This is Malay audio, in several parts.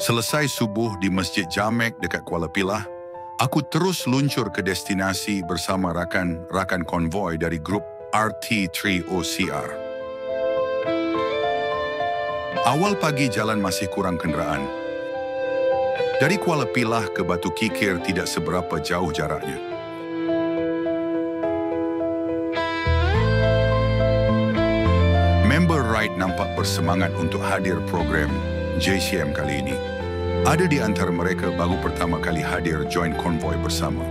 Selesai subuh di Masjid Jamek dekat Kuala Pilah, aku terus luncur ke destinasi bersama rakan-rakan konvoi dari grup RT3OCR. Awal pagi jalan masih kurang kenderaan. Dari Kuala Pilah ke Batu Kikir tidak seberapa jauh jaraknya. Member Ride nampak bersemangat untuk hadir program JCM kali ini. Ada di antara mereka baru pertama kali hadir join konvoi bersama.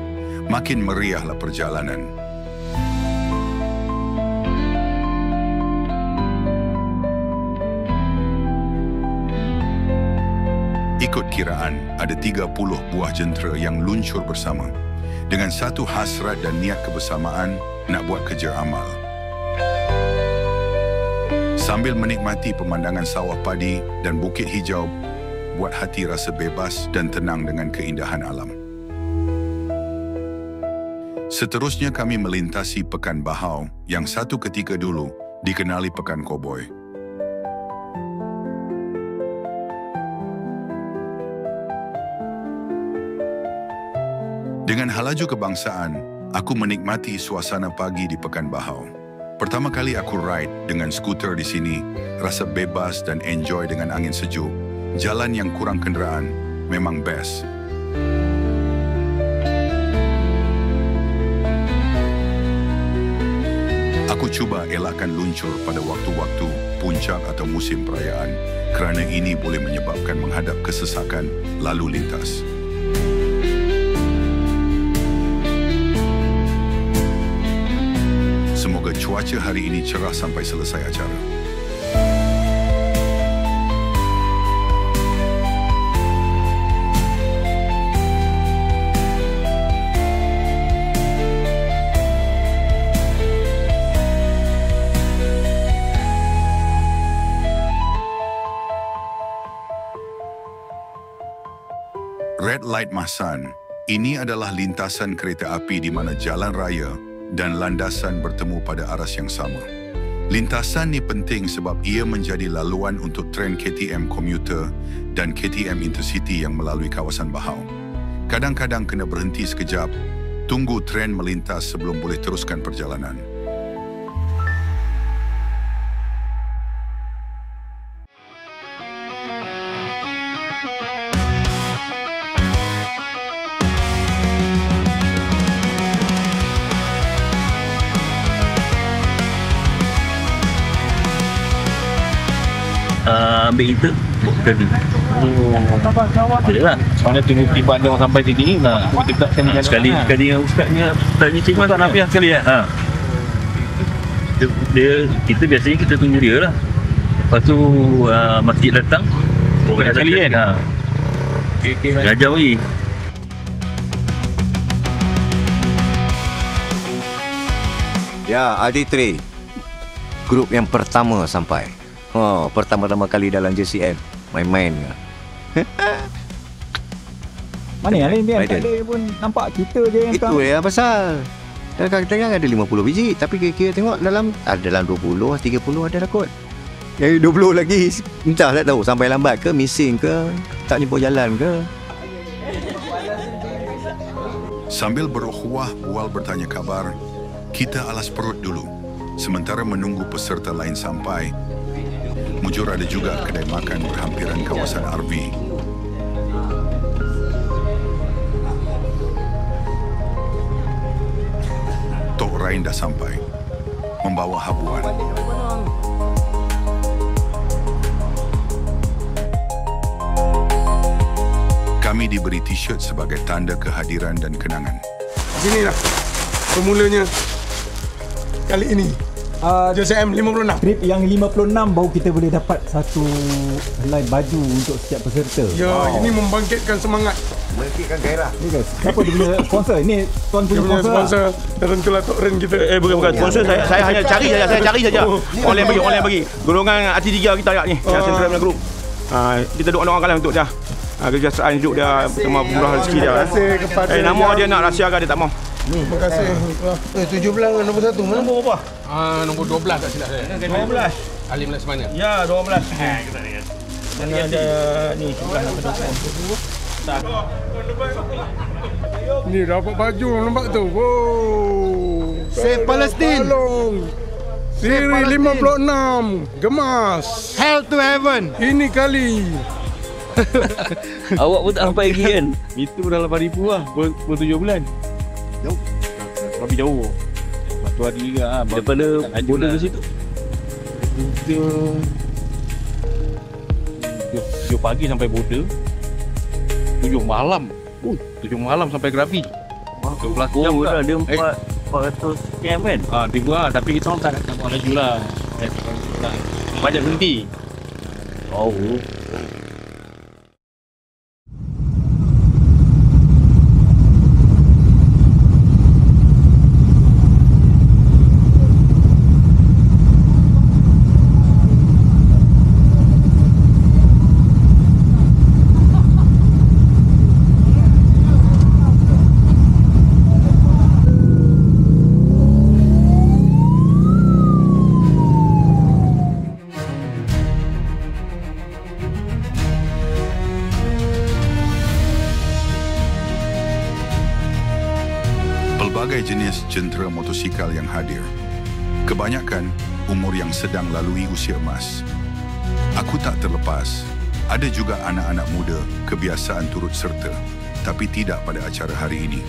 Makin meriahlah perjalanan. Ikut kiraan, ada 30 buah jentera yang luncur bersama. Dengan satu hasrat dan niat kebersamaan nak buat kerja amal. Sambil menikmati pemandangan sawah padi dan bukit hijau, buat hati rasa bebas dan tenang dengan keindahan alam. Seterusnya kami melintasi Pekan Bahau yang satu ketika dulu dikenali Pekan Koboi. Dengan halaju kebangsaan, aku menikmati suasana pagi di Pekan Bahau. Pertama kali aku ride dengan skuter di sini, rasa bebas dan enjoy dengan angin sejuk. Jalan yang kurang kenderaan memang best. Aku cuba elakkan luncur pada waktu-waktu puncak atau musim perayaan kerana ini boleh menyebabkan menghadap kesesakan lalu lintas. Semoga cuaca hari ini cerah sampai selesai acara. Red Light Mahsan, ini adalah lintasan kereta api di mana jalan raya dan landasan bertemu pada aras yang sama. Lintasan ni penting sebab ia menjadi laluan untuk tren KTM komuter dan KTM Intercity yang melalui kawasan Bahau. Kadang-kadang kena berhenti sekejap, tunggu tren melintas sebelum boleh teruskan perjalanan. Ambil kita bukan lah. Mana tunggu tiba dia orang sampai sini lah. Kita tak sekali yang ustaznya cikgu tak nak sekali ya. Kita biasanya kita tunggu dia lah. Lepas tu masjid datang bukan sekali kan. Ngajar lagi. Ya, RT3 grup yang pertama sampai. Pertama-tama kali dalam JCM. Main-main ke? Mana yang lain dia? Tak ada pun nampak kita je yang itu ya pasal. Kadang-kadang ada 50 biji, tapi kira-kira tengok dalam 20, 30 ada lah kot. Yang 20 lagi entah tak tahu sampai lambat ke, missing ke, tak jumpa jalan ke. Sambil berukhuwah bual bertanya kabar, kita alas perut dulu. Sementara menunggu peserta lain sampai, mujur ada juga kedai makan berhampiran kawasan RV. Tok Rain dah sampai, membawa habuan. Kami diberi t-shirt sebagai tanda kehadiran dan kenangan. Sinilah permulanya kali ini. JCM 56. Trip yang 56 baru kita boleh dapat satu helai baju untuk setiap peserta. Ya, ini membangkitkan semangat. Membangkitkan gairah. Ni guys, siapa dia punya sponsor? Ini tuan punya sponsor. Tentulah Tok Ren kita. Bukan sponsor. Saya hanya cari saja. Orang yang bagi. Golongan RT3 kita agak ni. Yang Central punya group. Kita doa kalah untuk dia. Kejahteraan hidup dia bersama murah rezeki dia. Terima kasih kepada nama dia nak rahsiakan dia tak mau. Terima kasih. 17 nombor 1. Mana nombor apa? Nombor 12 tak silap saya. 12. Alim Laksamana. Ya, 12. Mana ada ni sebelah nak pedok. Ni dapat baju nampak tu. Wow. Save Palestine. Siri 56. Gemas. Hell to heaven. Ini kali. Awak pun tak sampai lagi kan? Itu dah 8,000 lah. Pukul 7 bulan. Jauh. Lebih jauh. Batu hari juga lah. Daripada border ke situ? 7 pagi sampai border. 7 malam. 7 malam sampai Krabi. 12 jam Oh, tak? dah ada 400 km kan? Tiba lah. Tapi kita orang tak nak buat laju lah. Banyak berhenti. Oh. Pelbagai jenis jentera motosikal yang hadir. Kebanyakan umur yang sedang lalui usia emas. Aku tak terlepas, ada juga anak-anak muda kebiasaan turut serta, tapi tidak pada acara hari ini.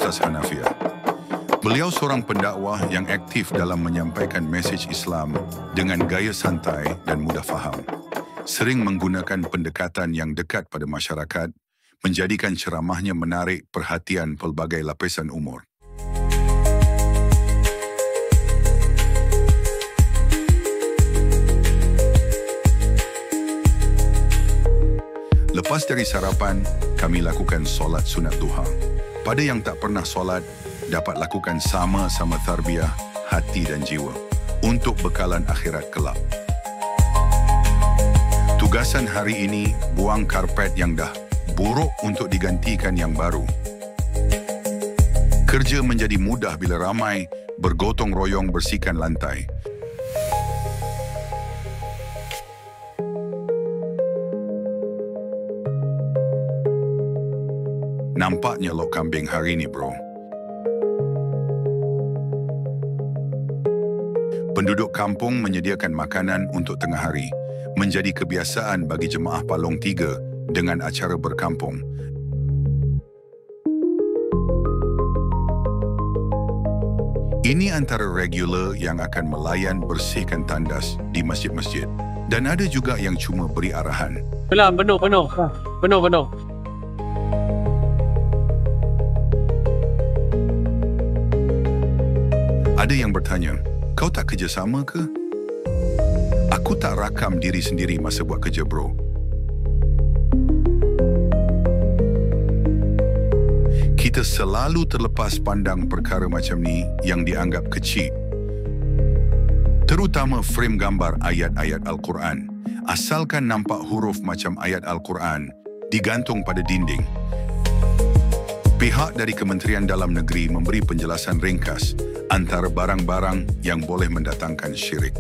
Ustaz Hanafiah. Beliau seorang pendakwah yang aktif dalam menyampaikan mesej Islam dengan gaya santai dan mudah faham. Sering menggunakan pendekatan yang dekat pada masyarakat, menjadikan ceramahnya menarik perhatian pelbagai lapisan umur. Lepas dari sarapan, kami lakukan solat sunat duha. Pada yang tak pernah solat, dapat lakukan sama-sama tarbiyah hati dan jiwa untuk bekalan akhirat kelak. Tugasan hari ini, buang karpet yang dah buruk untuk digantikan yang baru. Kerja menjadi mudah bila ramai bergotong royong bersihkan lantai. Nampaknya lok kambing hari ini, bro. Penduduk kampung menyediakan makanan untuk tengah hari. Menjadi kebiasaan bagi jemaah Palong 3 dengan acara berkampung. Ini antara regular yang akan melayan bersihkan tandas di masjid-masjid. Dan ada juga yang cuma beri arahan. Penuh. Ada yang bertanya, kau tak kerjasama ke? Aku tak rakam diri sendiri masa buat kerja, bro. Kita selalu terlepas pandang perkara macam ni yang dianggap kecil. Terutama frame gambar ayat-ayat Al-Quran. Asalkan nampak huruf macam ayat Al-Quran, digantung pada dinding. Pihak dari Kementerian Dalam Negeri memberi penjelasan ringkas antara barang-barang yang boleh mendatangkan syirik.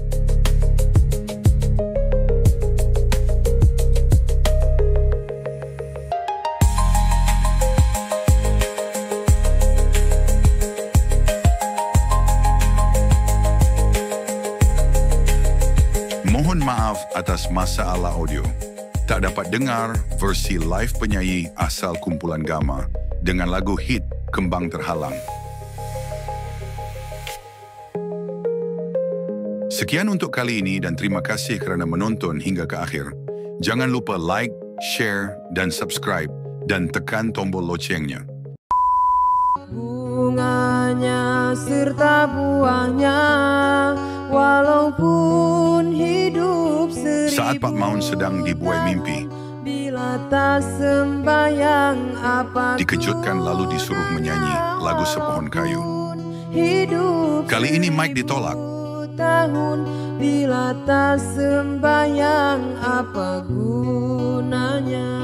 Mohon maaf atas masalah audio. Tak dapat dengar versi live penyanyi asal kumpulan Gamma dengan lagu hit Kembang Terhalang. Sekian untuk kali ini dan terima kasih kerana menonton hingga ke akhir. Jangan lupa like, share dan subscribe dan tekan tombol locengnya. Bunganya serta buahnya, walaupun hidup seribu. Saat Pak Maun sedang dibuai mimpi, bila tak sembayang apa dikejutkan lalu disuruh menyanyi lagu Sepohon Kayu. hidup Kali ini mic ditolak. tahun bila tak sembayang apa gunanya.